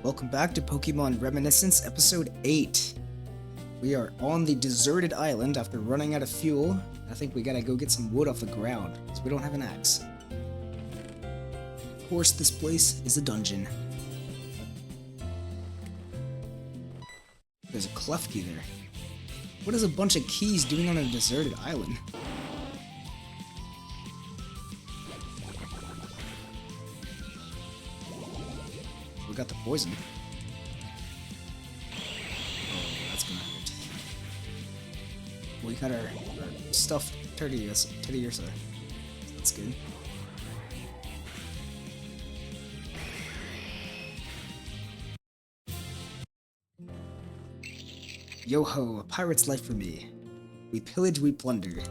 Welcome back to Pokemon Reminiscence Episode 8. We are on the deserted island after running out of fuel. I think we gotta go get some wood off the ground, because we don't have an axe. Of course, this place is a dungeon. There's a Klefki there. What is a bunch of keys doing on a deserted island? We got the poison. Oh, that's gonna hurt. We got our stuffed Teddiursa. That's good. Yo-ho, a pirate's life for me. We pillage, we plunder.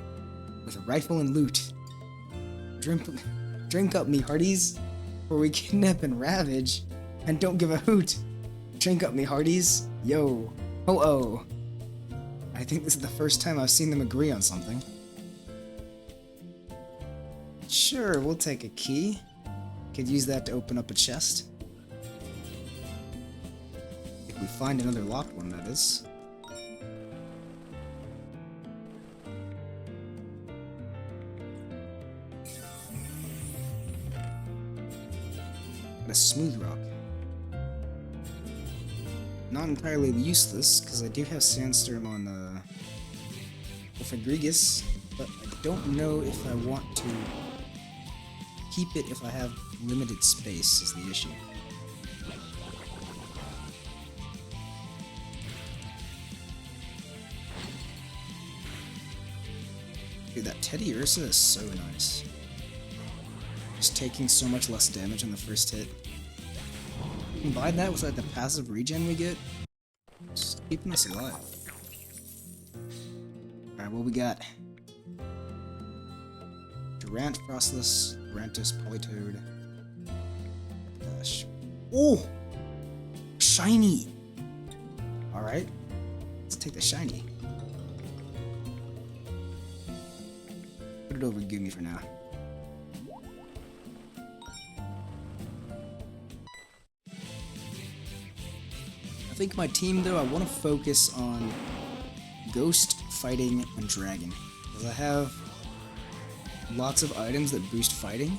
With a rifle and loot. Drink up, me hearties, for we kidnap and ravage. And don't give a hoot. Drink up, me hearties. Yo. Ho-oh. I think this is the first time I've seen them agree on something. Sure, we'll take a key. Could use that to open up a chest. If we find another locked one, that is. And a smooth rock. Not entirely useless, because I do have Sandstorm on the Fagrigus, but I don't know if I want to keep it if I have limited space, is the issue. Dude, that Teddiursa is so nice. Just taking so much less damage on the first hit. Combine that with like the passive regen we get, just keeping us alive. Alright, what we got? Durant, Frostless, Durantus, Politoed. Gosh. Oh! Shiny! Alright, let's take the shiny. Put it over Goomy for now. I think my team, though, I want to focus on Ghost, Fighting, and Dragon. Because I have lots of items that boost Fighting.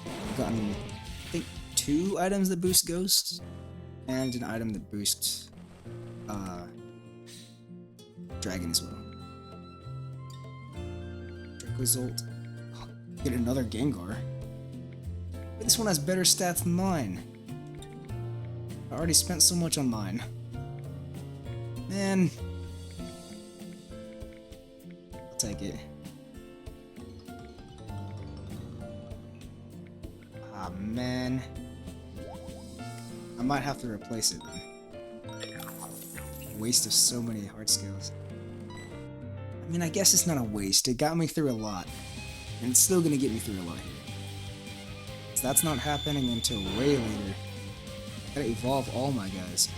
I've gotten, I think, 2 items that boost Ghost, and an item that boosts Dragon as well. Dracozolt. Oh, get another Gengar. But this one has better stats than mine. I already spent so much on mine. Man. I'll take it. Ah, man. I might have to replace it then. Waste of so many heart scales. I mean, I guess it's not a waste. It got me through a lot. And it's still gonna get me through a lot here. So that's not happening until way later. Gotta evolve all my guys.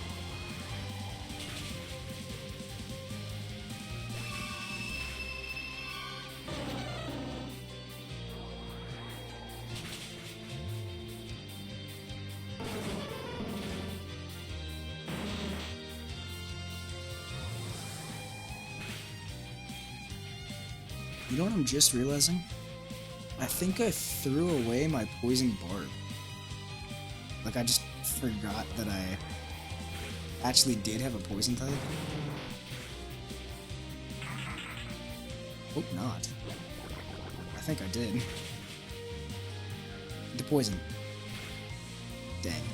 You know what I'm just realizing? I think I threw away my poison barb. Like, I just forgot that I actually did have a poison type. Hope not. I think I did. The poison. Dang.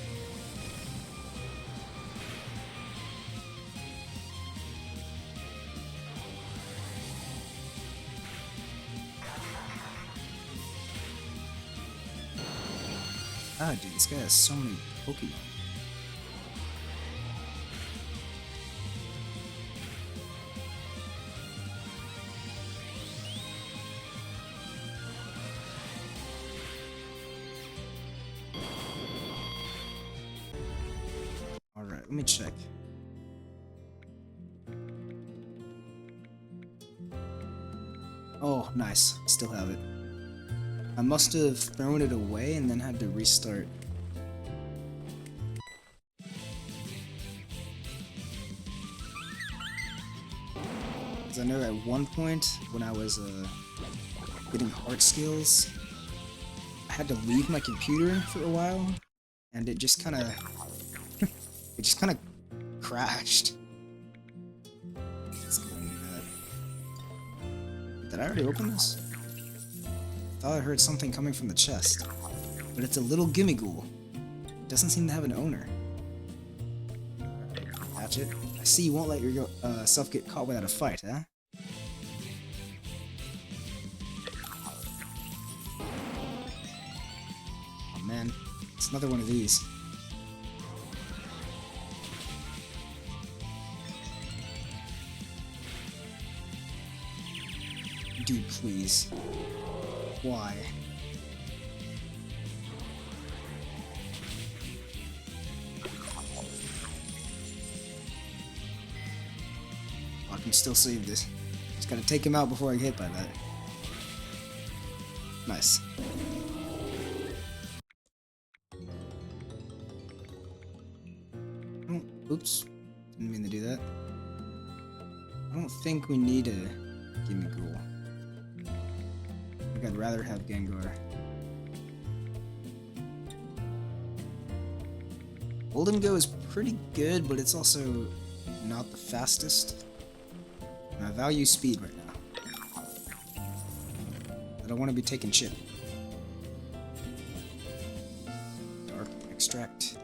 Ah, dude, this guy has so many Pokemon. Alright, let me check. Oh, nice. Still have it. I must have thrown it away and then had to restart. Because I know at one point when I was getting heart skills, I had to leave my computer for a while, and it just kind of crashed. Let's go and do that. Did I already open this? I thought I heard something coming from the chest, but it's a little gimme ghoul. It doesn't seem to have an owner. Catch it. I see you won't let yourself get caught without a fight, huh? Oh man, it's another one of these. Dude, please. Why? I can still save this. Just gotta take him out before I get hit by that. Nice. Oh, oops. Didn't mean to do that. I don't think we need a gimme ghoul. I think I'd rather have Gengar. Hold and Go is pretty good, but it's also not the fastest. And I value speed right now. I don't want to be taking chip. Dark Extract.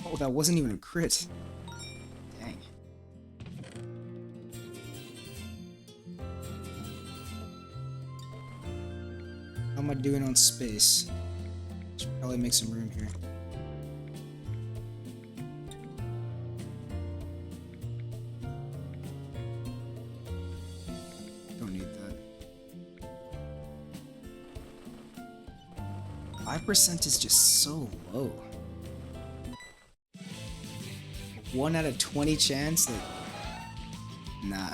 Oh, that wasn't even a crit. Dang. How am I doing on space? Should probably make some room here. Don't need that. 5% is just so low. 1 out of 20 chance that... Nah. Nah.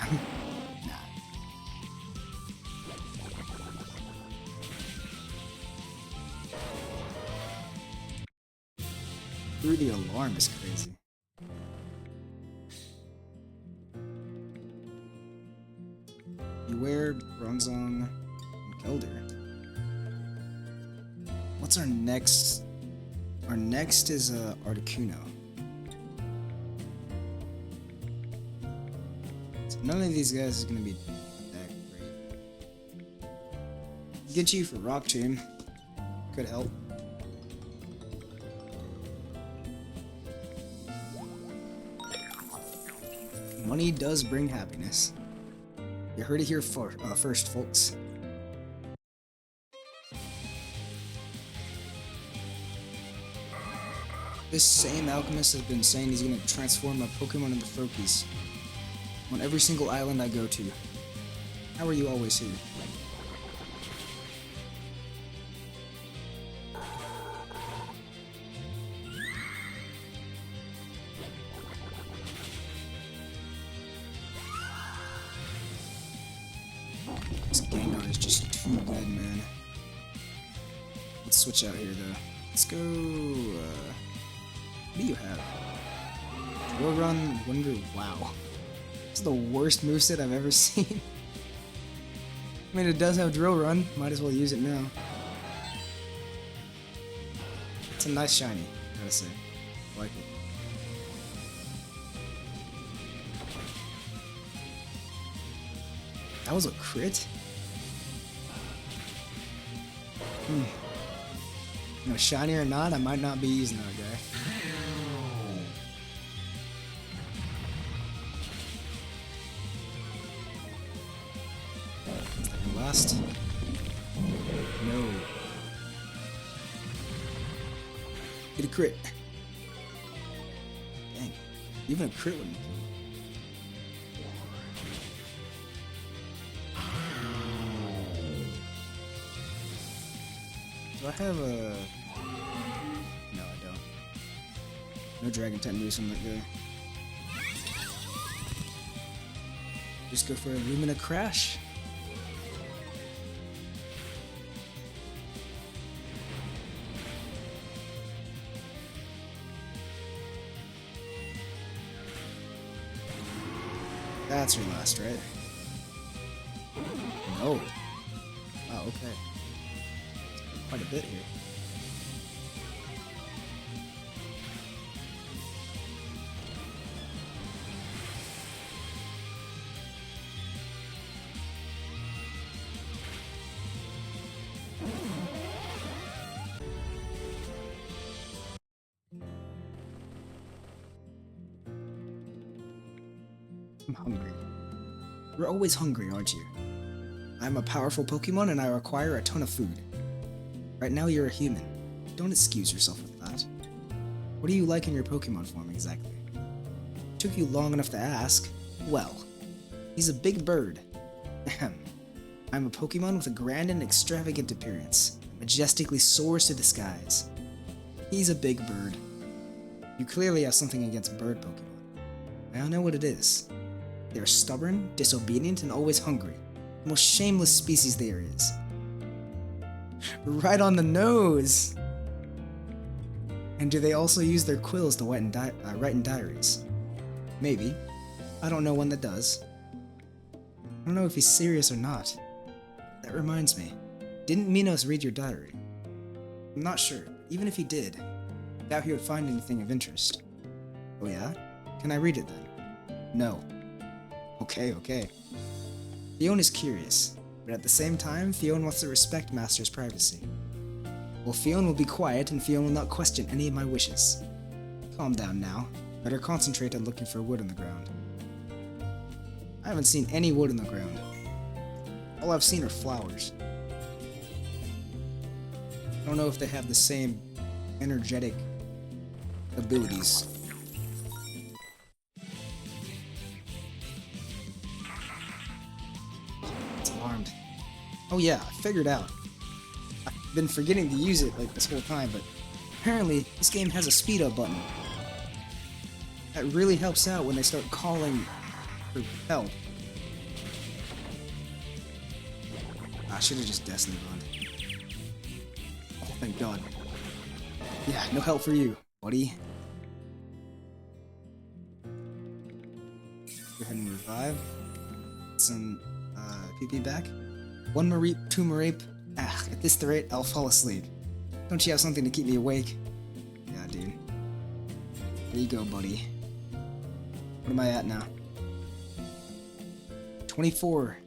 Through the alarm is crazy. Beware, Bronzong, and Kelder. What's our next? Our next is Articuno. None of these guys is gonna be that great. Get you for Rock Tomb. Could help. Money does bring happiness. You heard it here first, folks. This same alchemist has been saying he's gonna transform my Pokemon into Froakies on every single island I go to. How are you always here? This Gengar is just too good, man. Let's switch out here, though. Let's go, what do you have? Drill Run, Wonder, wow. This is the worst moveset I've ever seen. I mean, it does have Drill Run. Might as well use it now. It's a nice shiny, gotta say. I like it. That was a crit? You know, shiny or not, I might not be using that guy. Last. No. Get a crit. Dang. Even a crit wouldn't kill. Do I have a... No, I don't. No Dragon type moves from that guy. Just go for a Lumina Crash. That's your last, right? No. Oh, okay. Quite a bit here. I'm hungry. You're always hungry, aren't you? I'm a powerful Pokemon and I require a ton of food. Right now you're a human. Don't excuse yourself with that. What do you like in your Pokemon form exactly? Took you long enough to ask. Well, he's a big bird. Ahem. I'm a Pokemon with a grand and extravagant appearance. That majestically soars to the skies. He's a big bird. You clearly have something against bird Pokemon. I don't know what it is. They are stubborn, disobedient, and always hungry. The most shameless species there is. Right on the nose! And do they also use their quills to write in diaries? Maybe. I don't know one that does. I don't know if he's serious or not. That reminds me. Didn't Minos read your diary? I'm not sure. Even if he did, I doubt he would find anything of interest. Oh yeah? Can I read it then? No. Okay. Fiona is curious, but at the same time, Fiona wants to respect Master's privacy. Well, Fiona will be quiet, and Fiona will not question any of my wishes. Calm down now. Better concentrate on looking for wood on the ground. I haven't seen any wood on the ground. All I've seen are flowers. I don't know if they have the same energetic abilities. It's alarmed. Oh yeah, I figured out. I've been forgetting to use it like this whole time, but apparently this game has a speed up button. That really helps out when they start calling for help. I should have just Destiny Bond. Oh, thank God. Yeah, no help for you, buddy. Go ahead and revive. Some PP back. 1 Mareep, 2 Mareep. Ah, at this rate, I'll fall asleep. Don't you have something to keep me awake? Yeah, dude. There you go, buddy. What am I at now? 24.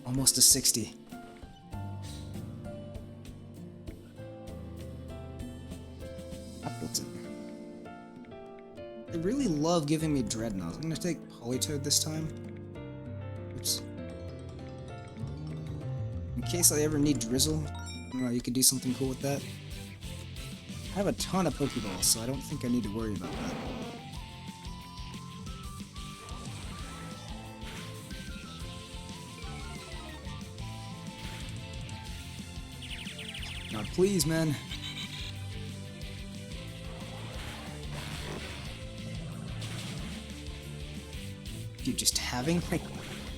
Almost to 60. Appleton. They really love giving me Dreadnoughts. I'm gonna take Politoed this time. Oops. In case I ever need Drizzle, I don't know, you could do something cool with that. I have a ton of Pokeballs, so I don't think I need to worry about that. God, please, man. Dude, just having like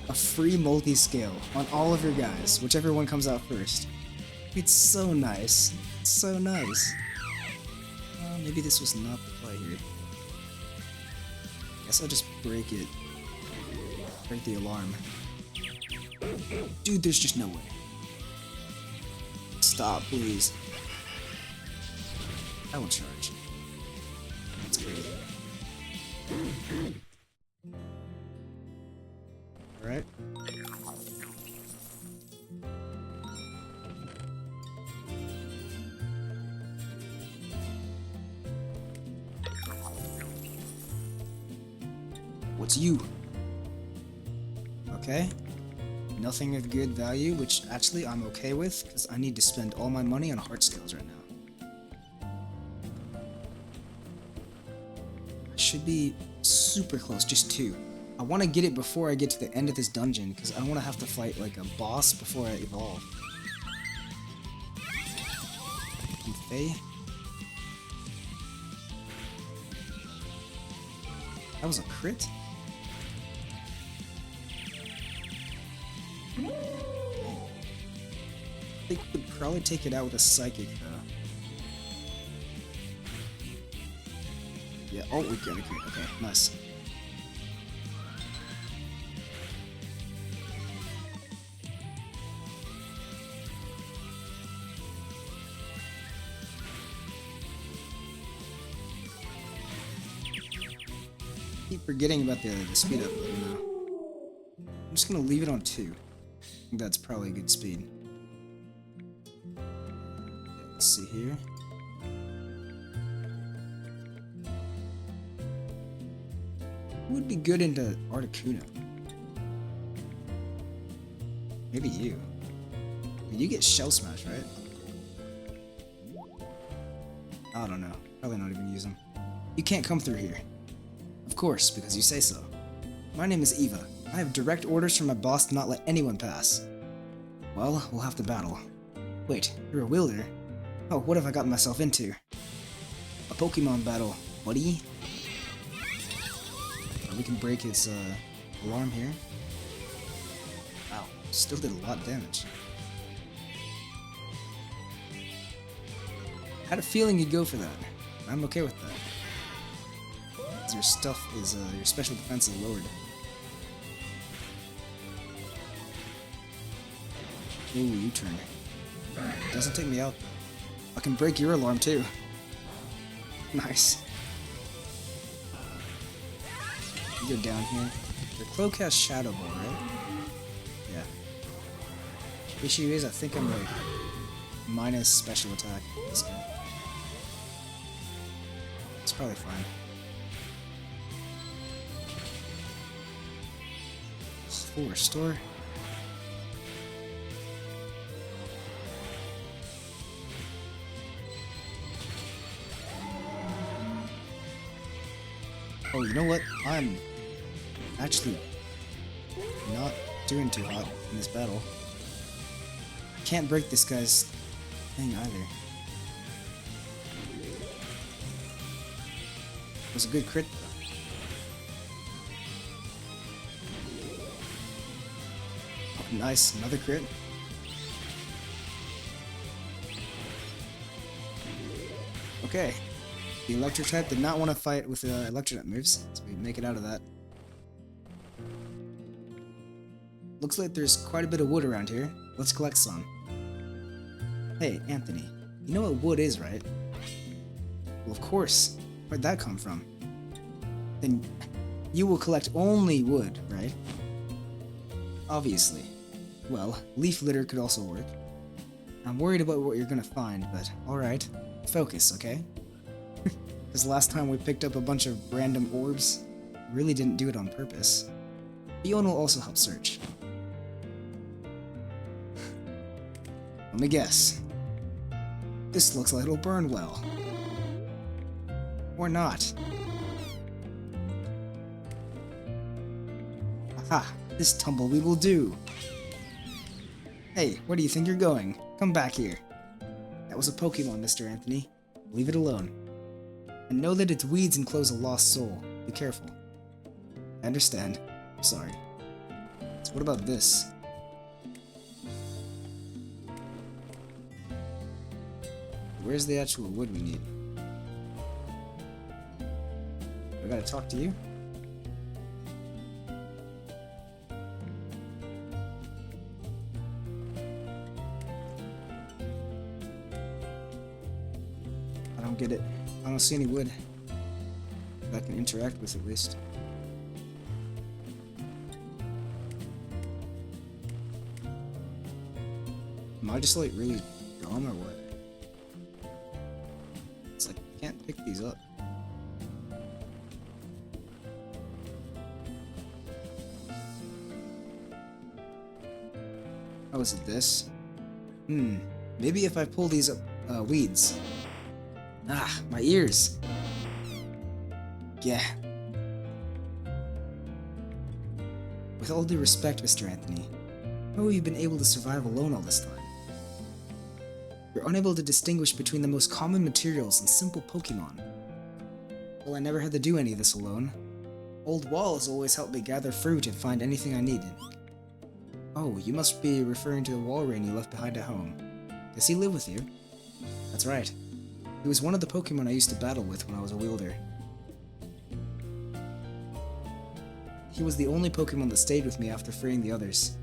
a free multi-scale on all of your guys, whichever one comes out first. It's so nice. It's so nice. Maybe this was not the play here. Guess I'll just break it. Break the alarm. Dude, there's just no way. Stop, please. I won't charge. That's great. Alright. What's you? Okay. Nothing of good value, which actually I'm okay with, because I need to spend all my money on heart scales right now. I should be super close, just 2. I want to get it before I get to the end of this dungeon, because I don't want to have to fight like a boss before I evolve. And Faye? That was a crit? probably take it out with a psychic though. Yeah, oh, we get it. Okay, nice. Keep forgetting about the speed up, you know. I'm just gonna leave it on 2. I think that's probably a good speed. Okay, let's see here. Who would be good into Articuno? Maybe you. I mean, you get Shell Smash, right? I don't know. Probably not even use them. You can't come through here. Of course, because you say so. My name is Eva. I have direct orders from my boss to not let anyone pass. Well, we'll have to battle. Wait, you're a wielder? Oh, what have I gotten myself into? A Pokemon battle, buddy. We can break his alarm here. Wow, still did a lot of damage. Had a feeling you'd go for that. I'm okay with that. Your stuff is, your special defense is lowered. Ooh, U-turn. Doesn't take me out. I can break your alarm too. Nice. You go down here. Your Cloak has Shadow Ball, right? Yeah. Issue is, I think I'm like minus special attack. This guy. It's probably fine. Full restore. Oh, you know what? I'm actually not doing too hot in this battle. Can't break this guy's thing either. It was a good crit though. Oh, nice, another crit. Okay. The electric type did not want to fight with electric moves, so we make it out of that. Looks like there's quite a bit of wood around here. Let's collect some. Hey, Anthony, you know what wood is, right? Well, of course. Where'd that come from? Then you will collect only wood, right? Obviously. Well, leaf litter could also work. I'm worried about what you're gonna find, but alright. Focus, okay? Because last time we picked up a bunch of random orbs, we really didn't do it on purpose. Fiona will also help search. Let me guess. This looks like it'll burn well. Or not. Aha! This tumbleweed will do! Hey, where do you think you're going? Come back here. That was a Pokemon, Mr. Anthony. Leave it alone. And know that its weeds enclose a lost soul. Be careful. I understand. I'm sorry. So what about this? Where's the actual wood we need? I gotta talk to you? I don't get it. I don't see any wood that I can interact with at least. Am I just like really dumb or what? It's like I can't pick these up. Oh, is it this? Maybe if I pull these up, weeds. Ah, my ears! Yeah. With all due respect, Mr. Anthony, how have you been able to survive alone all this time? You're unable to distinguish between the most common materials and simple Pokemon. Well, I never had to do any of this alone. Old WAL has always helped me gather fruit and find anything I needed. Oh, you must be referring to the wall ring you left behind at home. Does he live with you? That's right. He was one of the Pokemon I used to battle with when I was a wielder. He was the only Pokemon that stayed with me after freeing the others.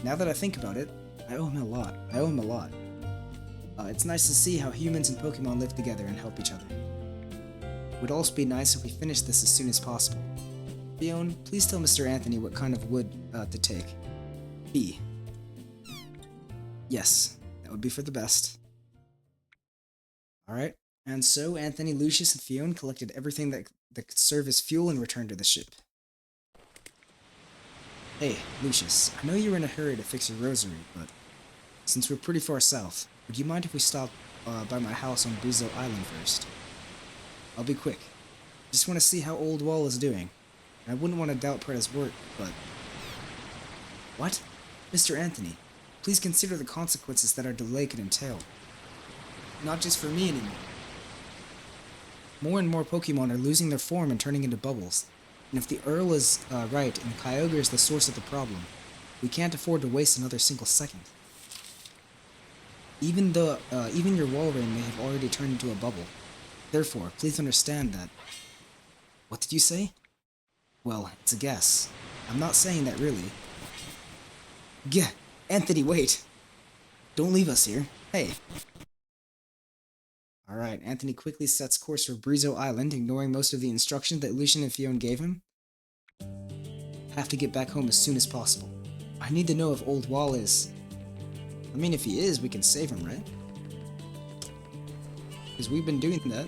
Now that I think about it, I owe him a lot. It's nice to see how humans and Pokemon live together and help each other. It would also be nice if we finished this as soon as possible. Fiona, please tell Mr. Anthony what kind of wood to take. B. Yes, that would be for the best. Alright, and so Anthony, Lucius, and Fiona collected everything that could serve as fuel and returned to the ship. Hey, Lucius, I know you're in a hurry to fix your rosary, but since we're pretty far south, would you mind if we stop by my house on Brizo Island first? I'll be quick. Just want to see how old WAL is doing. And I wouldn't want to doubt Preda's work, but... What? Mr. Anthony, please consider the consequences that our delay could entail. Not just for me anymore. More and more Pokemon are losing their form and turning into bubbles. And if the Earl is right and Kyogre is the source of the problem, we can't afford to waste another single second. Even your Walrein may have already turned into a bubble. Therefore, please understand that... What did you say? Well, it's a guess. I'm not saying that really. Anthony, wait! Don't leave us here. Hey! Alright, Anthony quickly sets course for Brizo Island, ignoring most of the instructions that Lucian and Fiona gave him. Have to get back home as soon as possible. I need to know if old WAL is... I mean, if he is, we can save him, right? Because we've been doing that.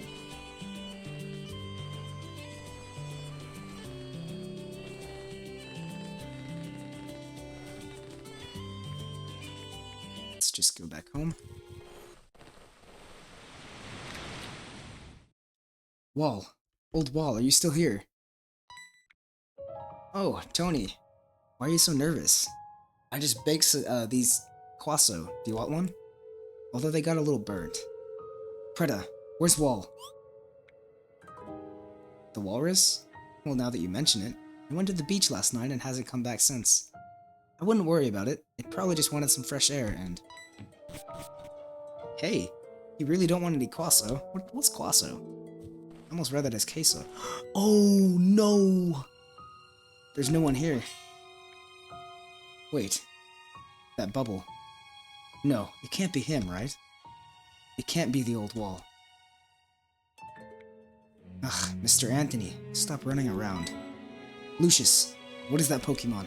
Let's just go back home. WAL. Old WAL, are you still here? Oh, Tony. Why are you so nervous? I just baked these Quasso. Do you want one? Although they got a little burnt. Preda, where's WAL? The walrus? Well, now that you mention it, it went to the beach last night and hasn't come back since. I wouldn't worry about it. It probably just wanted some fresh air and... Hey, you really don't want any Quasso? What's Quasso? I almost read that as queso. Oh, no! There's no one here. Wait. That bubble. No, it can't be him, right? It can't be the old WAL. Ugh, Mr. Anthony, stop running around. Lucius, what is that Pokemon?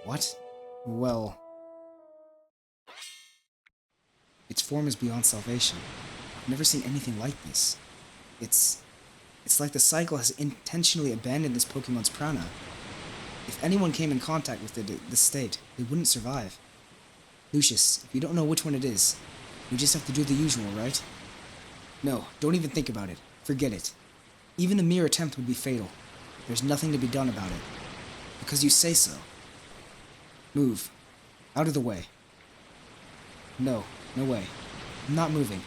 What? Well... Its form is beyond salvation. I've never seen anything like this. It's like the cycle has intentionally abandoned this Pokemon's prana. If anyone came in contact with this state, they wouldn't survive. Lucius, if you don't know which one it is, we just have to do the usual, right? No, don't even think about it. Forget it. Even a mere attempt would be fatal. There's nothing to be done about it. Because you say so. Move. Out of the way. No, no way. I'm not moving.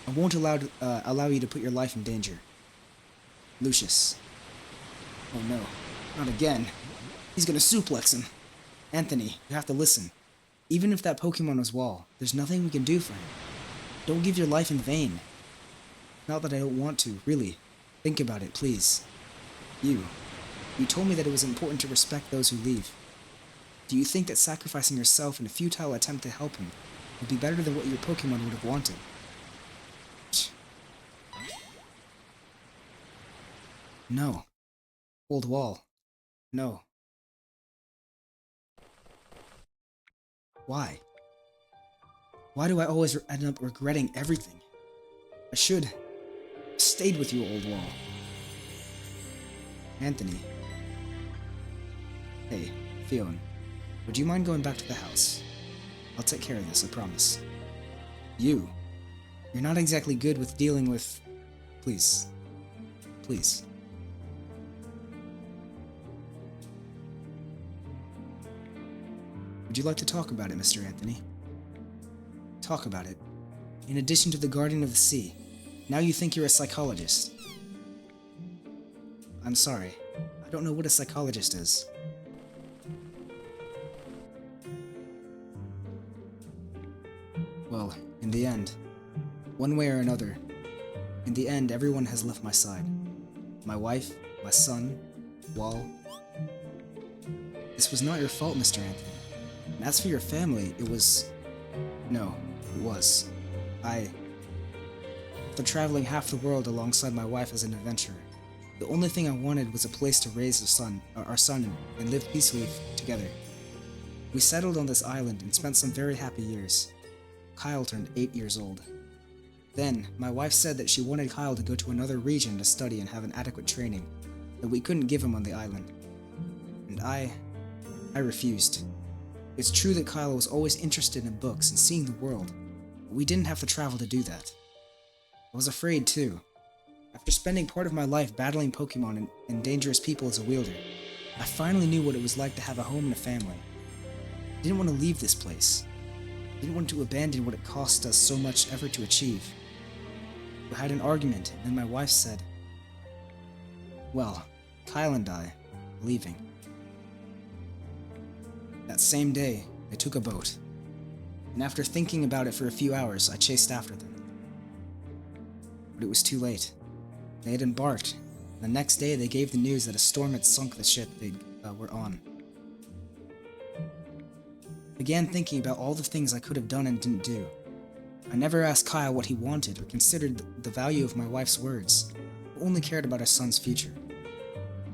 I won't allow you to put your life in danger. Lucius. Oh no, not again. He's gonna suplex him. Anthony, you have to listen. Even if that Pokemon was WAL, there's nothing we can do for him. Don't give your life in vain. Not that I don't want to, really. Think about it, please. You told me that it was important to respect those who leave. Do you think that sacrificing yourself in a futile attempt to help him would be better than what your Pokemon would have wanted? No. Old WAL. No. Why? Why do I always end up regretting everything? I should have stayed with you, old WAL. Anthony. Hey, Fiona. Would you mind going back to the house? I'll take care of this, I promise. You're not exactly good with dealing with... Please. Please. Would you like to talk about it, Mr. Anthony? Talk about it. In addition to the Guardian of the Sea, now you think you're a psychologist. I'm sorry. I don't know what a psychologist is. Well, In the end, one way or another, in the end, everyone has left my side. My wife, my son, WAL. This was not your fault, Mr. Anthony. And as for your family, it was... No, it was. After traveling half the world alongside my wife as an adventurer, the only thing I wanted was a place to raise our son and live peacefully together. We settled on this island and spent some very happy years. Kyle turned 8 years old. Then, my wife said that she wanted Kyle to go to another region to study and have an adequate training, that we couldn't give him on the island. And I refused. It's true that Kyle was always interested in books and seeing the world, but we didn't have to travel to do that. I was afraid too. After spending part of my life battling Pokemon and dangerous people as a wielder, I finally knew what it was like to have a home and a family. I didn't want to leave this place. I didn't want to abandon what it cost us so much effort to achieve. We had an argument, and then my wife said, well, Kyle and I are leaving. That same day, they took a boat, and after thinking about it for a few hours, I chased after them. But it was too late. They had embarked, and the next day they gave the news that a storm had sunk the ship they were on. I began thinking about all the things I could have done and didn't do. I never asked Kyle what he wanted or considered the value of my wife's words, but only cared about our son's future.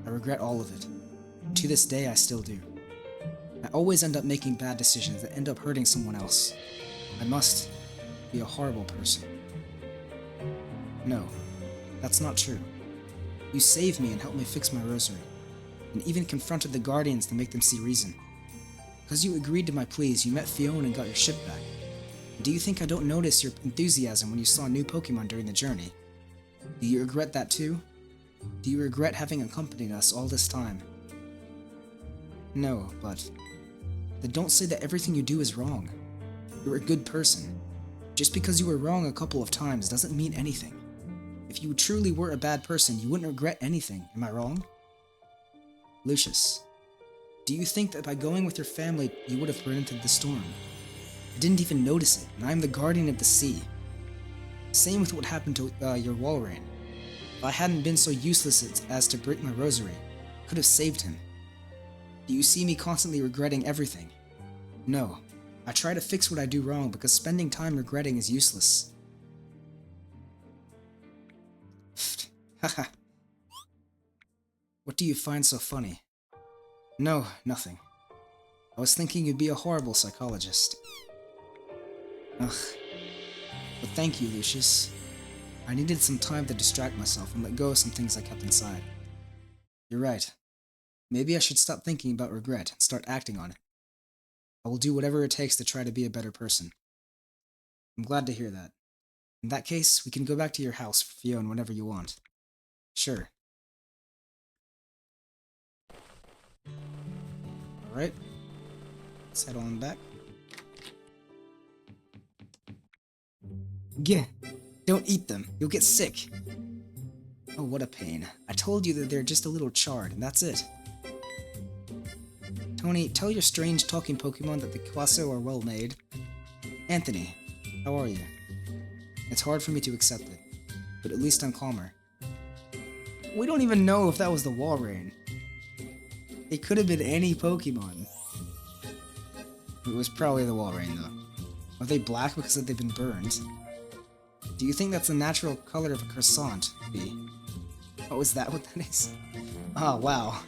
I regret all of it, and to this day I still do. I always end up making bad decisions that end up hurting someone else. I must be a horrible person. No, that's not true. You saved me and helped me fix my rosary, and even confronted the Guardians to make them see reason. Because you agreed to my pleas, you met Fiona and got your ship back. And do you think I don't notice your enthusiasm when you saw new Pokemon during the journey? Do you regret that too? Do you regret having accompanied us all this time? No, but... then don't say that everything you do is wrong. You're a good person. Just because you were wrong a couple of times doesn't mean anything. If you truly were a bad person, you wouldn't regret anything, am I wrong? Lucius, do you think that by going with your family, you would have prevented the storm? I didn't even notice it, and I am the guardian of the sea. Same with what happened to your Walrein. If I hadn't been so useless as to break my rosary, I could have saved him. Do you see me constantly regretting everything? No, I try to fix what I do wrong because spending time regretting is useless. Haha. What do you find so funny? No, nothing. I was thinking you'd be a horrible psychologist. Ugh. But thank you, Lucius. I needed some time to distract myself and let go of some things I kept inside. You're right. Maybe I should stop thinking about regret and start acting on it. I will do whatever it takes to try to be a better person. I'm glad to hear that. In that case, we can go back to your house for Fiona whenever you want. Sure. Alright. Let's head on back. Gah! Don't eat them. You'll get sick. Oh, what a pain. I told you that they're just a little charred, and that's it. Tony, tell your strange talking Pokemon that the Quasso are well made. Anthony, how are you? It's hard for me to accept it, but at least I'm calmer. We don't even know if that was the Walrein. It could have been any Pokemon. It was probably the Walrein, though. Are they black because they've been burned? Do you think that's the natural color of a croissant, B? Oh, is that what that is? Oh, wow.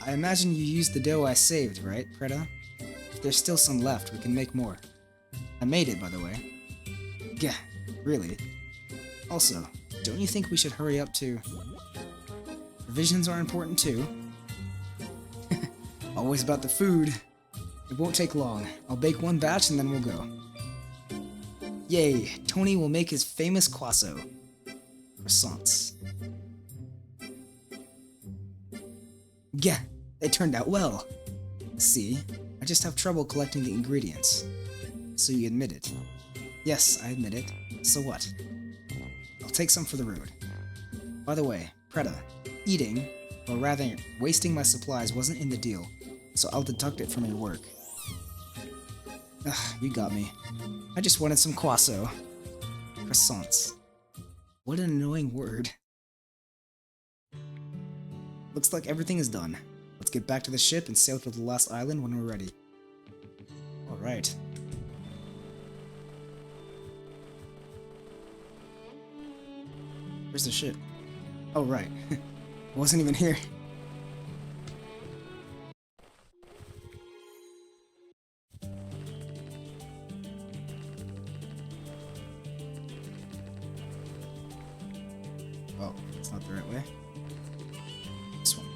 I imagine you used the dough I saved, right, Preda? If there's still some left, we can make more. I made it, by the way. Gah, really? Also, don't you think we should hurry up to... Provisions are important too. Always about the food. It won't take long. I'll bake one batch and then we'll go. Yay, Tony will make his famous Quasso. Croissants. Gah, they turned out well. See, I just have trouble collecting the ingredients. So you admit it. Yes, I admit it. So what? I'll take some for the road. By the way, Preda, eating, or rather wasting my supplies wasn't in the deal, so I'll deduct it from your work. Ugh, you got me. I just wanted some croissant. Croissants. What an annoying word. Looks like everything is done. Let's get back to the ship and sail to the last island when we're ready. Alright. Where's the ship? Oh, right. It wasn't even here. Oh, it's not the right way. This one.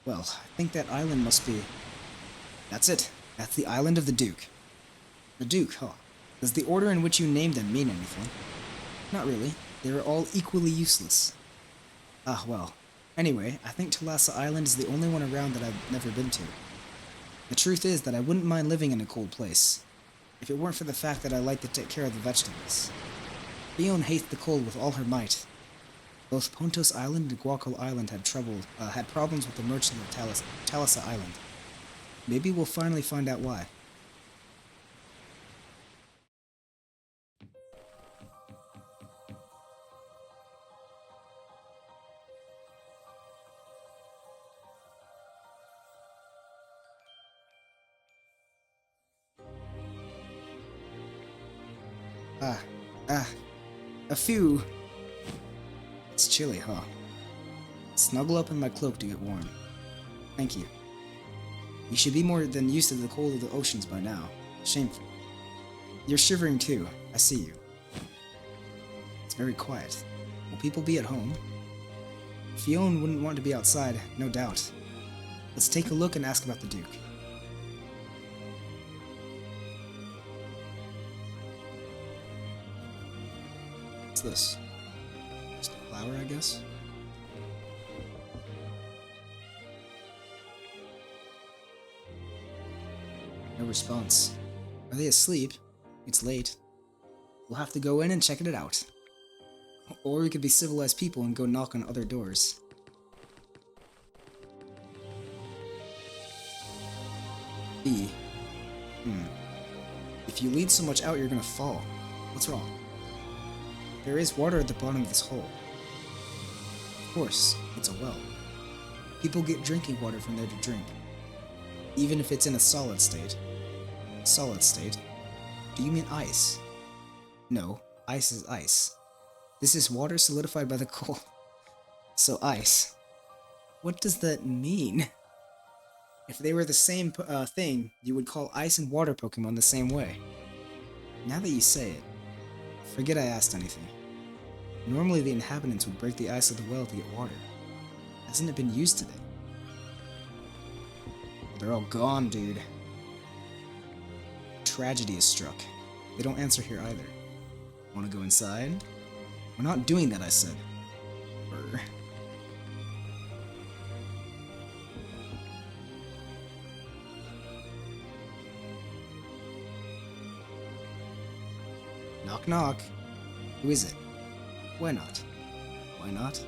Well, I think that island must be... That's it. That's the island of the Duke. The Duke, huh? Does the order in which you named them mean anything? Not really. They are all equally useless. Ah, well. Anyway, I think Thalassa Island is the only one around that I've never been to. The truth is that I wouldn't mind living in a cold place, if it weren't for the fact that I like to take care of the vegetables. Fiona hates the cold with all her might. Both Pontos Island and Guacal Island had problems with the merchant of Thalassa Island. Maybe we'll finally find out why. A few. It's chilly, huh? Snuggle up in my cloak to get warm. Thank you. You should be more than used to the cold of the oceans by now. Shameful. You're shivering too. I see you. It's very quiet. Will people be at home? Fiona wouldn't want to be outside, no doubt. Let's take a look and ask about the Duke. What's this? Just a flower, I guess? No response. Are they asleep? It's late. We'll have to go in and check it out. Or we could be civilized people and go knock on other doors. B. If you lead so much out, you're gonna fall. What's wrong? There is water at the bottom of this hole. Of course, it's a well. People get drinking water from there to drink. Even if it's in a solid state. Solid state? Do you mean ice? No, ice is ice. This is water solidified by the cold. So ice. What does that mean? If they were the same thing, you would call ice and water Pokemon the same way. Now that you say it, forget I asked anything. Normally the inhabitants would break the ice of the well to get water. Hasn't it been used today? They're all gone, dude. Tragedy is struck. They don't answer here either. Wanna go inside? We're not doing that, I said. Brr. Knock knock. Who is it? Why not? Why not?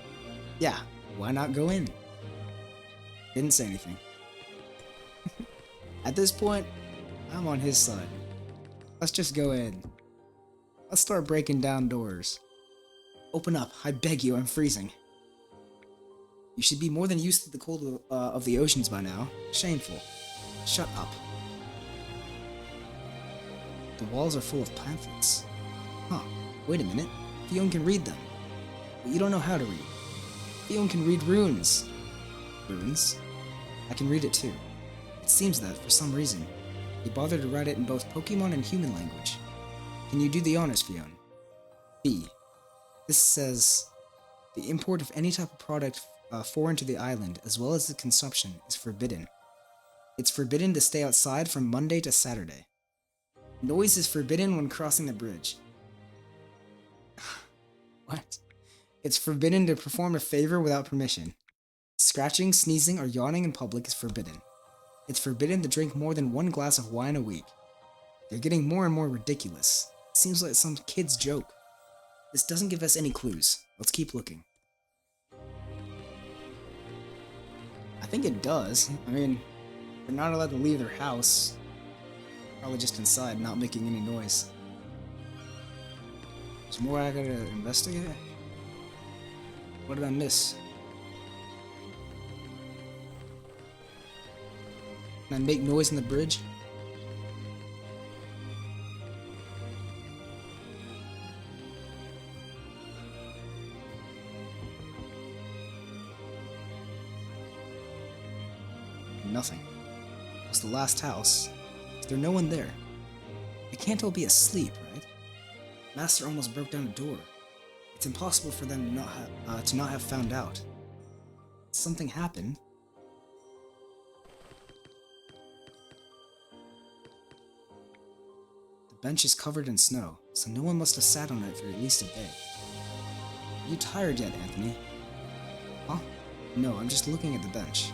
Yeah, why not go in? Didn't say anything. At this point, I'm on his side. Let's just go in. Let's start breaking down doors. Open up, I beg you, I'm freezing. You should be more than used to the cold of the oceans by now. Shameful. Shut up. The walls are full of pamphlets. Huh, wait a minute. Fiona can read them. But you don't know how to read. Fiona can read runes. Runes? I can read it too. It seems that, for some reason, they bothered to write it in both Pokemon and human language. Can you do the honors, Fiona? B. This says, the import of any type of product foreign to the island, as well as the consumption, is forbidden. It's forbidden to stay outside from Monday to Saturday. Noise is forbidden when crossing the bridge. What? It's forbidden to perform a favor without permission. Scratching, sneezing, or yawning in public is forbidden. It's forbidden to drink more than 1 glass of wine a week. They're getting more and more ridiculous. It seems like some kid's joke. This doesn't give us any clues. Let's keep looking. I think it does. I mean, They're not allowed to leave their house. Probably just inside, not making any noise. There's more I gotta investigate? What did I miss? Can I make noise in the bridge? Nothing. It was the last house. Is there no one there? They can't all be asleep, right? Master almost broke down a door. It's impossible for them to not have found out. Something happened. The bench is covered in snow, so no one must have sat on it for at least a day. Are you tired yet, Anthony? Huh? No, I'm just looking at the bench.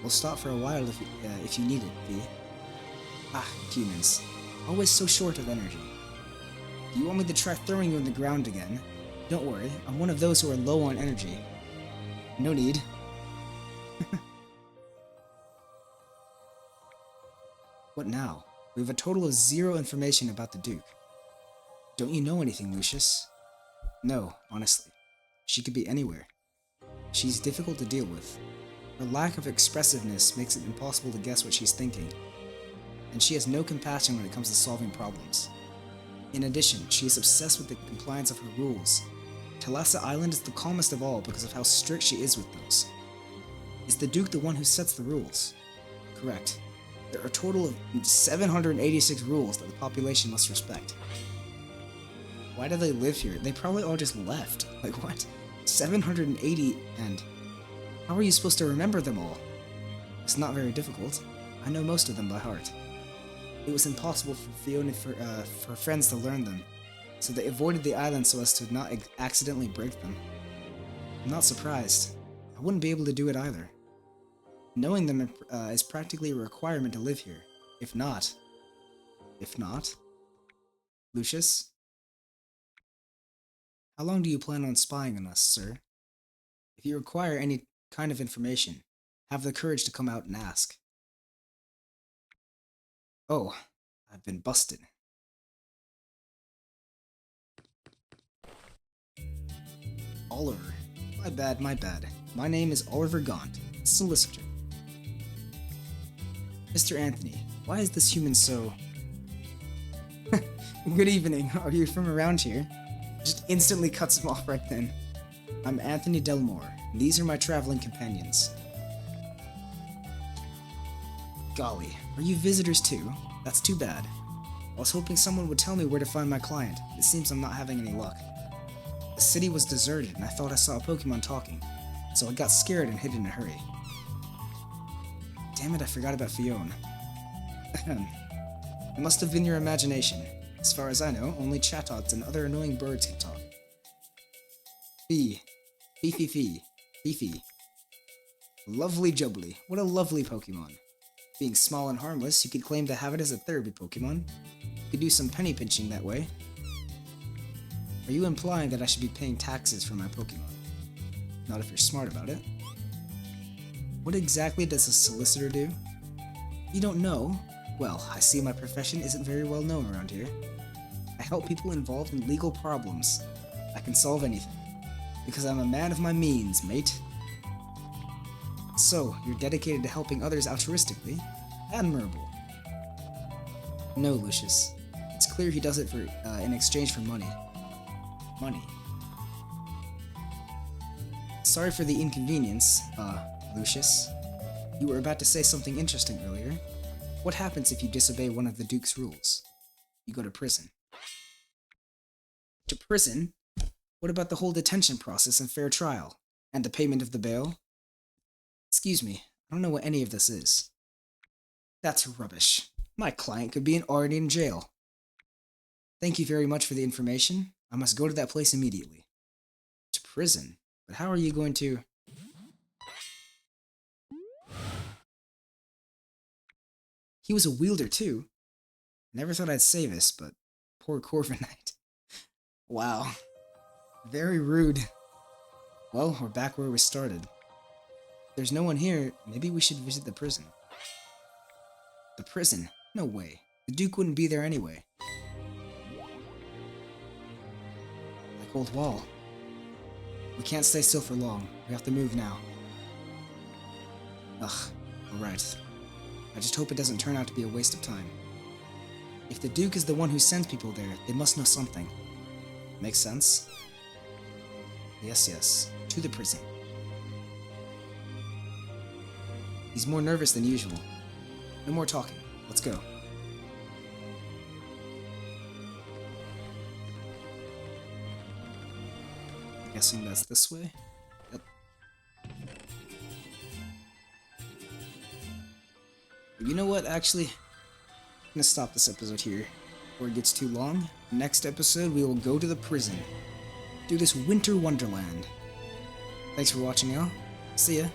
We'll stop for a while if you need it, V. Ah, humans. Always so short of energy. Do you want me to try throwing you on the ground again? Don't worry, I'm one of those who are low on energy. No need. What now? We have a total of 0 information about the Duke. Don't you know anything, Lucius? No, honestly. She could be anywhere. She's difficult to deal with. Her lack of expressiveness makes it impossible to guess what she's thinking. And she has no compassion when it comes to solving problems. In addition, she is obsessed with the compliance of her rules. Talassa Island is the calmest of all because of how strict she is with those. Is the Duke the one who sets the rules? Correct. There are a total of 786 rules that the population must respect. Why do they live here? They probably all just left. Like what? 780 and... How are you supposed to remember them all? It's not very difficult. I know most of them by heart. It was impossible for Fiona and for friends to learn them, so they avoided the island so as to not accidentally break them. I'm not surprised. I wouldn't be able to do it either. Knowing them is practically a requirement to live here. If not... Lucius? How long do you plan on spying on us, sir? If you require any kind of information, have the courage to come out and ask. Oh, I've been busted. Oliver. My bad, my bad. My name is Oliver Gaunt, solicitor. Mr. Anthony, why is this human so... Good evening, are you from around here? Just instantly cuts him off right then. I'm Anthony Delmore, and these are my traveling companions. Golly, are you visitors too? That's too bad. I was hoping someone would tell me where to find my client. It seems I'm not having any luck. The city was deserted, and I thought I saw a Pokemon talking, so I got scared and hid in a hurry. Damn it, I forgot about Fiona. It must have been your imagination. As far as I know, only Chatots and other annoying birds can talk. Fee. Fee. Fifi. Lovely Jubbly. What a lovely Pokemon. Being small and harmless, you could claim to have it as a therapy Pokemon. You could do some penny pinching that way. Are you implying that I should be paying taxes for my Pokemon? Not if you're smart about it. What exactly does a solicitor do? You don't know? Well, I see my profession isn't very well known around here. I help people involved in legal problems. I can solve anything. Because I'm a man of my means, mate. So, you're dedicated to helping others altruistically? Admirable. No, Lucius. It's clear he does it for in exchange for money. Money. Sorry for the inconvenience, Lucius. You were about to say something interesting earlier. What happens if you disobey one of the Duke's rules? You go to prison. To prison? What about the whole detention process and fair trial? And the payment of the bail? Excuse me, I don't know what any of this is. That's rubbish. My client could be already in jail. Thank you very much for the information. I must go to that place immediately. To prison? But how are you going to... He was a wielder too. Never thought I'd say this, but poor Corviknight. Wow. Very rude. Well, we're back where we started. If there's no one here, maybe we should visit the prison. The prison? No way. The Duke wouldn't be there anyway. Like old WAL. We can't stay still for long. We have to move now. Ugh, alright. I just hope it doesn't turn out to be a waste of time. If the Duke is the one who sends people there, they must know something. Makes sense? Yes. To the prison. He's more nervous than usual. No more talking. Let's go. Guessing that's this way? Yep. You know what, actually? I'm gonna stop this episode here before it gets too long. Next episode, we will go to the prison. Do this winter wonderland. Thanks for watching, y'all. See ya.